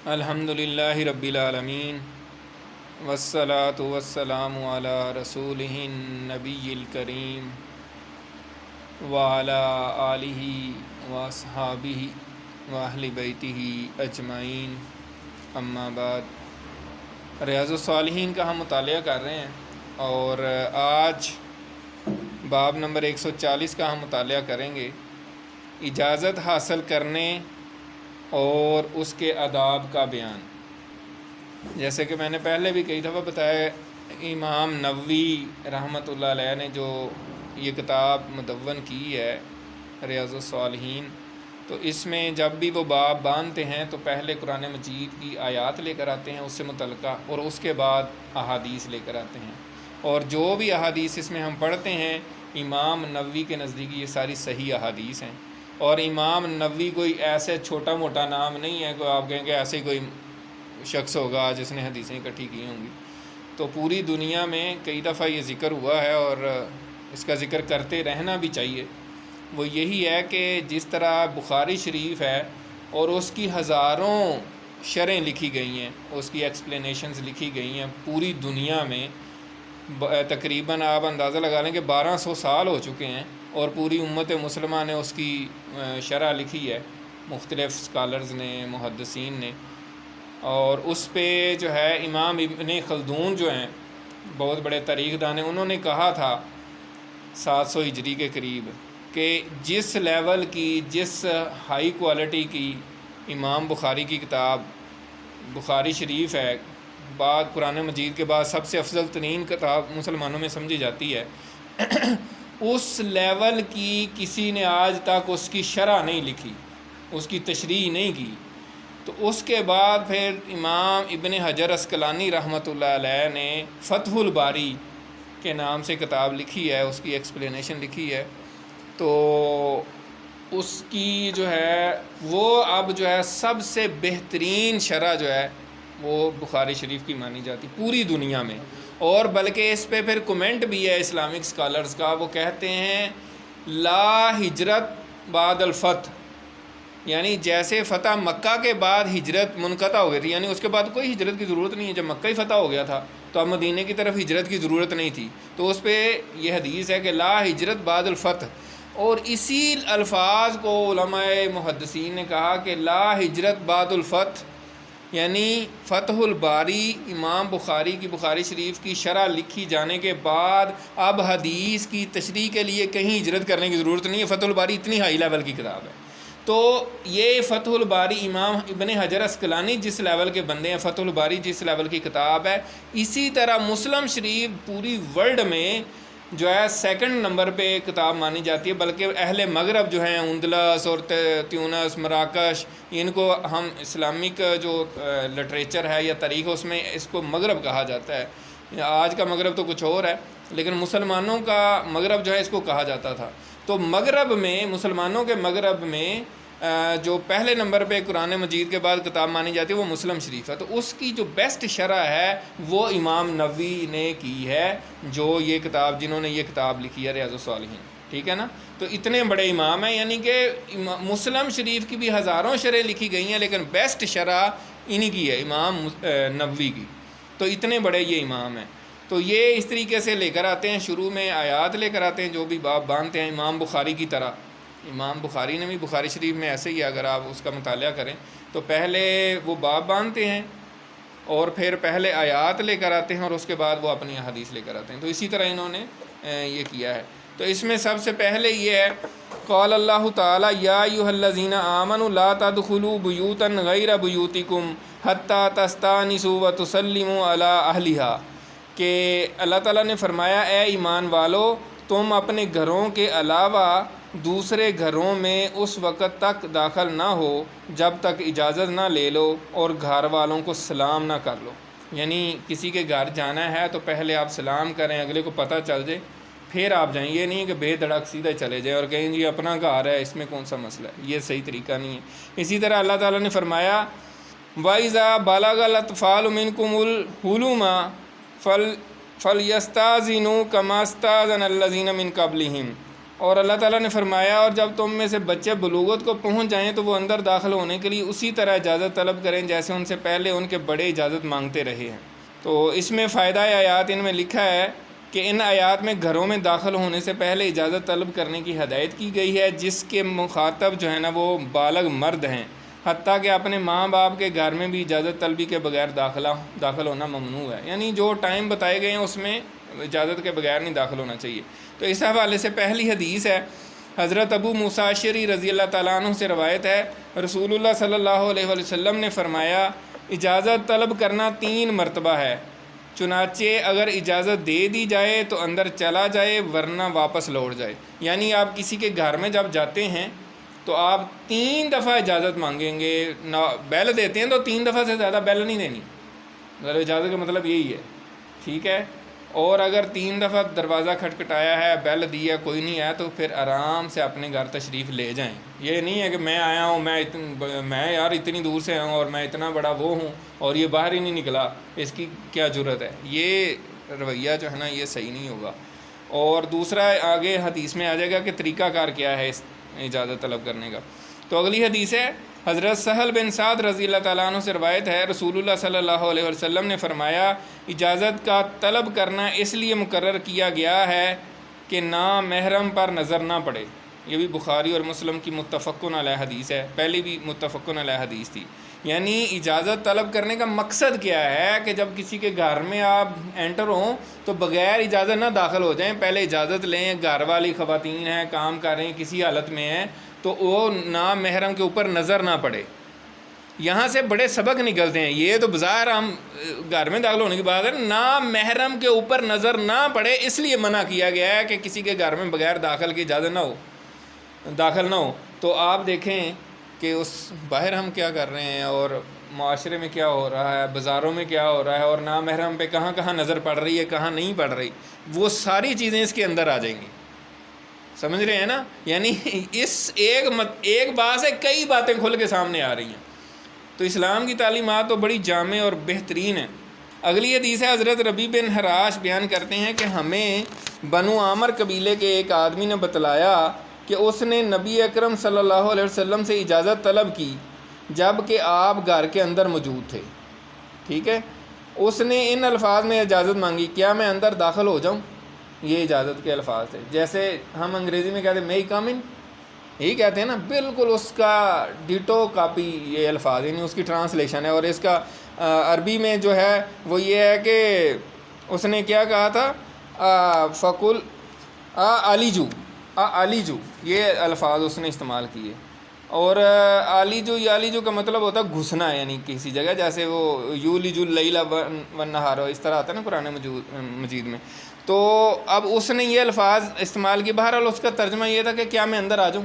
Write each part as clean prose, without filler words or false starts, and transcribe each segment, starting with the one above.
الحمدللہ رب العالمین والصلاة والسلام علی رسولہ النبی الکریم وعلی آلہ واصحابہ واہل بیتہ اجمعین، اما بعد۔ ریاض الصالحین کا ہم مطالعہ کر رہے ہیں اور آج باب نمبر 140 کا ہم مطالعہ کریں گے، اجازت حاصل کرنے اور اس کے آداب کا بیان۔ جیسے کہ میں نے پہلے بھی کئی دفعہ بتایا، امام نووی رحمۃ اللہ علیہ نے جو یہ کتاب مدون کی ہے ریاض الصالحین، تو اس میں جب بھی وہ باب باندھتے ہیں تو پہلے قرآن مجید کی آیات لے کر آتے ہیں اس سے متعلقہ، اور اس کے بعد احادیث لے کر آتے ہیں، اور جو بھی احادیث اس میں ہم پڑھتے ہیں امام نووی کے نزدیک یہ ساری صحیح احادیث ہیں۔ اور امام نووی کوئی ایسے چھوٹا موٹا نام نہیں ہے کہ آپ کہیں کہ ایسے کوئی شخص ہوگا جس نے حدیثیں اکٹھی کی ہوں گی۔ تو پوری دنیا میں کئی دفعہ یہ ذکر ہوا ہے اور اس کا ذکر کرتے رہنا بھی چاہیے۔ وہ یہی ہے کہ جس طرح بخاری شریف ہے اور اس کی ہزاروں شرحیں لکھی گئی ہیں، اس کی ایکسپلینیشنز لکھی گئی ہیں پوری دنیا میں، تقریباً آپ اندازہ لگا لیں کہ 1200 سال ہو چکے ہیں، اور پوری امت مسلمہ نے اس کی شرح لکھی ہے، مختلف سکالرز نے، محدثین نے۔ اور اس پہ جو ہے امام ابن خلدون جو ہیں بہت بڑے تاریخ دان ہیں، انہوں نے کہا تھا 700 ہجری کے قریب کہ جس لیول کی، جس ہائی کوالٹی کی امام بخاری کی کتاب بخاری شریف ہے، بعد قرآن مجید کے بعد سب سے افضل ترین کتاب مسلمانوں میں سمجھی جاتی ہے، اس لیول کی کسی نے آج تک اس کی شرح نہیں لکھی، اس کی تشریح نہیں کی۔ تو اس کے بعد پھر امام ابن حجر عسقلانی رحمۃ اللہ علیہ نے فتح الباری کے نام سے کتاب لکھی ہے، اس کی ایکسپلینیشن لکھی ہے۔ تو اس کی جو ہے وہ اب جو ہے سب سے بہترین شرح جو ہے وہ بخاری شریف کی مانی جاتی پوری دنیا میں، اور بلکہ اس پہ پھر کومنٹ بھی ہے اسلامک سکالرز کا، وہ کہتے ہیں لا ہجرت بعد الفتح، یعنی جیسے فتح مکہ کے بعد ہجرت منقطع ہو گئی تھی، یعنی اس کے بعد کوئی ہجرت کی ضرورت نہیں ہے، جب مکہ ہی فتح ہو گیا تھا تو اب مدینے کی طرف ہجرت کی ضرورت نہیں تھی، تو اس پہ یہ حدیث ہے کہ لا ہجرت بعد الفتح۔ اور اسی الفاظ کو علماء محدثین نے کہا کہ لا ہجرت بعد الفتح، یعنی فتح الباری امام بخاری کی، بخاری شریف کی شرح لکھی جانے کے بعد اب حدیث کی تشریح کے لیے کہیں ہجرت کرنے کی ضرورت نہیں ہے، فتح الباری اتنی ہائی لیول کی کتاب ہے۔ تو یہ فتح الباری امام ابن حجر عسقلانی جس لیول کے بندے ہیں، فتح الباری جس لیول کی کتاب ہے، اسی طرح مسلم شریف پوری ورلڈ میں جو ہے سیکنڈ نمبر پہ کتاب مانی جاتی ہے، بلکہ اہل مغرب جو ہیں اندلس اور تیونس، مراکش، ان کو ہم اسلامک جو لٹریچر ہے یا تاریخ اس میں اس کو مغرب کہا جاتا ہے۔ آج کا مغرب تو کچھ اور ہے، لیکن مسلمانوں کا مغرب جو ہے اس کو کہا جاتا تھا۔ تو مغرب میں، مسلمانوں کے مغرب میں جو پہلے نمبر پہ قرآن مجید کے بعد کتاب مانی جاتی ہے وہ مسلم شریف ہے، تو اس کی جو بیسٹ شرح ہے وہ امام نووی نے کی ہے، جو یہ کتاب، جنہوں نے یہ کتاب لکھی ہے ریاض الصالحین، ٹھیک ہے نا۔ تو اتنے بڑے امام ہیں، یعنی کہ مسلم شریف کی بھی ہزاروں شرح لکھی گئی ہیں لیکن بیسٹ شرح انہی کی ہے، امام نووی کی۔ تو اتنے بڑے یہ امام ہیں، تو یہ اس طریقے سے لے کر آتے ہیں، شروع میں آیات لے کر آتے ہیں جو بھی باب باندھتے ہیں امام بخاری کی طرح۔ امام بخاری نے بھی بخاری شریف میں ایسے ہی، اگر آپ اس کا مطالعہ کریں تو پہلے وہ باب باندھتے ہیں اور پھر پہلے آیات لے کر آتے ہیں اور اس کے بعد وہ اپنی حدیث لے کر آتے ہیں، تو اسی طرح انہوں نے یہ کیا ہے۔ تو اس میں سب سے پہلے یہ ہے، قال اللہ تعالی یا ایھا الذین آمنوا لا تدخلوا بیوتا غیر بیوتکم حتی تستأنسوا وتسلموا علی اہلھا، کہ اللہ تعالیٰ نے فرمایا اے ایمان والو، تم اپنے گھروں کے علاوہ دوسرے گھروں میں اس وقت تک داخل نہ ہو جب تک اجازت نہ لے لو اور گھر والوں کو سلام نہ کر لو، یعنی کسی کے گھر جانا ہے تو پہلے آپ سلام کریں، اگلے کو پتہ چل جائے پھر آپ جائیں، یہ نہیں کہ بے دھڑک سیدھے چلے جائیں اور کہیں یہ اپنا گھر ہے اس میں کون سا مسئلہ ہے، یہ صحیح طریقہ نہیں ہے۔ اسی طرح اللہ تعالیٰ نے فرمایا وَإِذَا بَلَغَ الْأَطْفَالُ مِنْكُمُ الْحُلُومَ فَلْيَسْتَأْذِنُوا كَمَا اسْتَأْذَنَ الَّذِينَ مِنْ قَبْلِهِمْ اور اللہ تعالیٰ نے فرمایا اور جب تم میں سے بچے بلوغت کو پہنچ جائیں تو وہ اندر داخل ہونے کے لیے اسی طرح اجازت طلب کریں جیسے ان سے پہلے ان کے بڑے اجازت مانگتے رہے ہیں۔ تو اس میں فائدہ آیات ان میں لکھا ہے کہ ان آیات میں گھروں میں داخل ہونے سے پہلے اجازت طلب کرنے کی ہدایت کی گئی ہے، جس کے مخاطب جو ہے نا وہ بالغ مرد ہیں، حتیٰ کہ اپنے ماں باپ کے گھر میں بھی اجازت طلبی کے بغیر داخل ہونا ممنوع ہے، یعنی جو ٹائم بتائے گئے ہیں اس میں اجازت کے بغیر نہیں داخل ہونا چاہیے۔ تو اس حوالے سے پہلی حدیث ہے، حضرت ابو موسیٰ اشعری رضی اللہ تعالیٰ عنہ سے روایت ہے، رسول اللہ صلی اللہ علیہ وسلم نے فرمایا اجازت طلب کرنا 3 مرتبہ ہے، چنانچہ اگر اجازت دے دی جائے تو اندر چلا جائے ورنہ واپس لوٹ جائے۔ یعنی آپ کسی کے گھر میں جب جاتے ہیں تو آپ 3 دفعہ اجازت مانگیں گے، بیل دیتے ہیں تو 3 دفعہ سے زیادہ بیل نہیں دینی، مطلب اجازت کا مطلب یہی ہے، ٹھیک ہے۔ اور اگر 3 دفعہ دروازہ کھٹکھٹایا ہے، بیل دی ہے، کوئی نہیں آیا تو پھر آرام سے اپنے گھر تشریف لے جائیں۔ یہ نہیں ہے کہ میں آیا ہوں، میں یار اتنی دور سے آیا ہوں اور میں اتنا بڑا وہ ہوں اور یہ باہر ہی نہیں نکلا، اس کی کیا جرت ہے، یہ رویہ جو ہے نا یہ صحیح نہیں ہوگا۔ اور دوسرا آگے حدیث میں آ جائے گا کہ طریقہ کار کیا ہے اس اجازت طلب کرنے کا۔ تو اگلی حدیث ہے، حضرت سہل بن سعد رضی اللہ تعالیٰ عنہ سے روایت ہے، رسول اللہ صلی اللہ علیہ وسلم نے فرمایا اجازت کا طلب کرنا اس لیے مقرر کیا گیا ہے کہ نامحرم پر نظر نہ پڑے۔ یہ بھی بخاری اور مسلم کی متفقن علیہ حدیث ہے، پہلی بھی متفقن علیہ حدیث تھی۔ یعنی اجازت طلب کرنے کا مقصد کیا ہے کہ جب کسی کے گھر میں آپ انٹر ہوں تو بغیر اجازت نہ داخل ہو جائیں، پہلے اجازت لیں، گھر والی خواتین ہیں، کام کر رہی ہیں، کسی حالت میں ہیں تو وہ نامحرم کے اوپر نظر نہ پڑے۔ یہاں سے بڑے سبق نکلتے ہیں، یہ تو بظاہر ہم گھر میں داخل ہونے کی بات ہے، نامحرم کے اوپر نظر نہ پڑے اس لیے منع کیا گیا ہے کہ کسی کے گھر میں بغیر داخل کی اجازت داخل نہ ہو۔ تو آپ دیکھیں کہ اس باہر ہم کیا کر رہے ہیں اور معاشرے میں کیا ہو رہا ہے، بازاروں میں کیا ہو رہا ہے، اور نامحرم پہ کہاں کہاں نظر پڑ رہی ہے، کہاں نہیں پڑ رہی، وہ ساری چیزیں اس کے اندر آ جائیں گی، سمجھ رہے ہیں نا۔ یعنی اس ایک بات سے کئی باتیں کھل کے سامنے آ رہی ہیں۔ تو اسلام کی تعلیمات تو بڑی جامع اور بہترین ہیں۔ اگلی حدیث ہے، حضرت ربیع بن حراش بیان کرتے ہیں کہ ہمیں بنو عامر قبیلے کے ایک آدمی نے بتلایا کہ اس نے نبی اکرم صلی اللہ علیہ وسلم سے اجازت طلب کی جب کہ آپ گھر کے اندر موجود تھے، ٹھیک ہے۔ اس نے ان الفاظ میں اجازت مانگی، کیا میں اندر داخل ہو جاؤں؟ یہ اجازت کے الفاظ تھے، جیسے ہم انگریزی میں کہتے ہیں may I come in، یہی کہتے ہیں نا، بالکل اس کا ڈیٹو کاپی یہ الفاظ، یعنی اس کی ٹرانسلیشن ہے۔ اور اس کا عربی میں جو ہے وہ یہ ہے کہ اس نے کیا کہا تھا، فقل علیجو، یہ الفاظ اس نے استعمال کیے۔ اور علیجو کا مطلب ہوتا ہے گھسنا، یعنی کسی جگہ، جیسے وہ یولج اللیل والنہار اس طرح آتا ہے نا قرآن مجید میں۔ تو اب اس نے یہ الفاظ استعمال کی، بہرحال اس کا ترجمہ یہ تھا کہ کیا میں اندر آ جاؤں،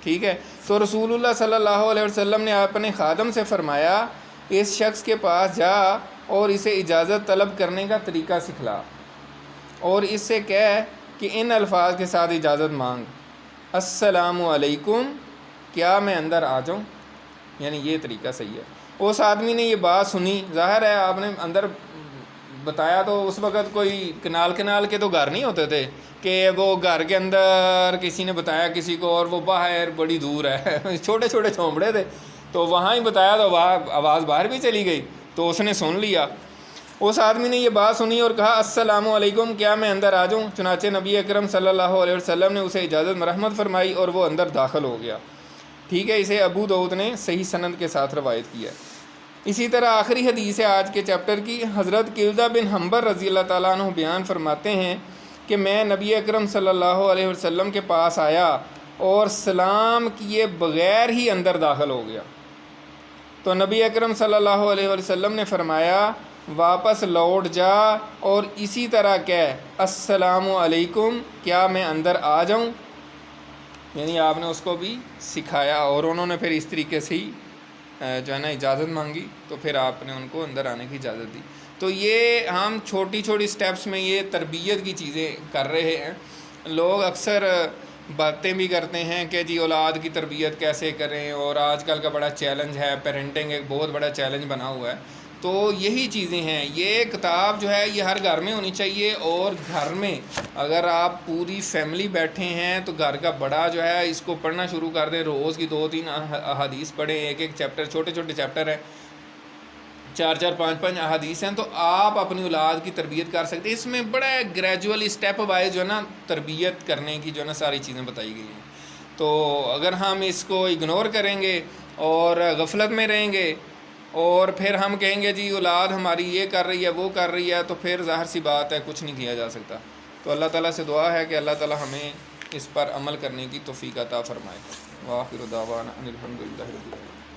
ٹھیک ہے۔ تو رسول اللہ صلی اللہ علیہ وسلم نے اپنے خادم سے فرمایا اس شخص کے پاس جا اور اسے اجازت طلب کرنے کا طریقہ سکھلا اور اس سے کہہ کہ ان الفاظ کے ساتھ اجازت مانگ، السلام علیکم، کیا میں اندر آ جاؤں، یعنی یہ طریقہ صحیح ہے۔ اس آدمی نے یہ بات سنی، ظاہر ہے آپ نے اندر بتایا تو اس وقت کوئی کنال کے تو گھر نہیں ہوتے تھے کہ وہ گھر کے اندر کسی نے بتایا کسی کو اور وہ باہر بڑی دور ہے، چھوٹے چھوٹے جھونپڑے تھے، تو وہاں ہی بتایا تو آواز باہر بھی چلی گئی تو اس نے سن لیا۔ اس آدمی نے یہ بات سنی اور کہا السلام علیکم، کیا میں اندر آ جاؤں؟ چنانچہ نبی اکرم صلی اللہ علیہ وسلم نے اسے اجازت مرحمت فرمائی اور وہ اندر داخل ہو گیا، ٹھیک ہے۔ اسے ابو داؤد نے صحیح سند کے ساتھ روایت کیا۔ اسی طرح آخری حدیث ہے آج کے چیپٹر کی، حضرت قلدہ بن حنبر رضی اللہ تعالیٰ عنہ بیان فرماتے ہیں کہ میں نبی اکرم صلی اللہ علیہ وسلم کے پاس آیا اور سلام کیے بغیر ہی اندر داخل ہو گیا، تو نبی اکرم صلی اللہ علیہ وسلم نے فرمایا واپس لوٹ جا اور اسی طرح کہہ السلام علیکم، کیا میں اندر آ جاؤں، یعنی آپ نے اس کو بھی سکھایا اور انہوں نے پھر اس طریقے سے ہی جو ہے نا اجازت مانگی، تو پھر آپ نے ان کو اندر آنے کی اجازت دی۔ تو یہ ہم چھوٹی چھوٹی سٹیپس میں یہ تربیت کی چیزیں کر رہے ہیں۔ لوگ اکثر باتیں بھی کرتے ہیں کہ جی اولاد کی تربیت کیسے کریں، اور آج کل کا بڑا چیلنج ہے، پیرنٹنگ ایک بہت بڑا چیلنج بنا ہوا ہے۔ تو یہی چیزیں ہیں. یہ کتاب جو ہے یہ ہر گھر میں ہونی چاہیے. اور گھر میں اگر آپ پوری فیملی بیٹھے ہیں تو گھر کا بڑا جو ہے اس کو پڑھنا شروع کر دیں. روز کی 2-3 احادیث پڑھیں. ایک چیپٹر، چھوٹے چھوٹے چیپٹر ہیں، 4-4 5-5 احادیث ہیں. تو آپ اپنی اولاد کی تربیت کر سکتے ہیں. اس میں بڑا گریجولی اسٹیپ وائز جو ہے نا تربیت کرنے کی جو ہے نا ساری چیزیں بتائی گئی ہیں. تو اگر ہم اس کو اگنور کریں گے اور غفلت میں رہیں گے اور پھر ہم کہیں گے جی اولاد ہماری یہ کر رہی ہے وہ کر رہی ہے، تو پھر ظاہر سی بات ہے کچھ نہیں کیا جا سکتا. تو اللہ تعالیٰ سے دعا ہے کہ اللہ تعالیٰ ہمیں اس پر عمل کرنے کی توفیق عطا فرمائے. وآخر دعوانا ان الحمد للہ رب العالمین.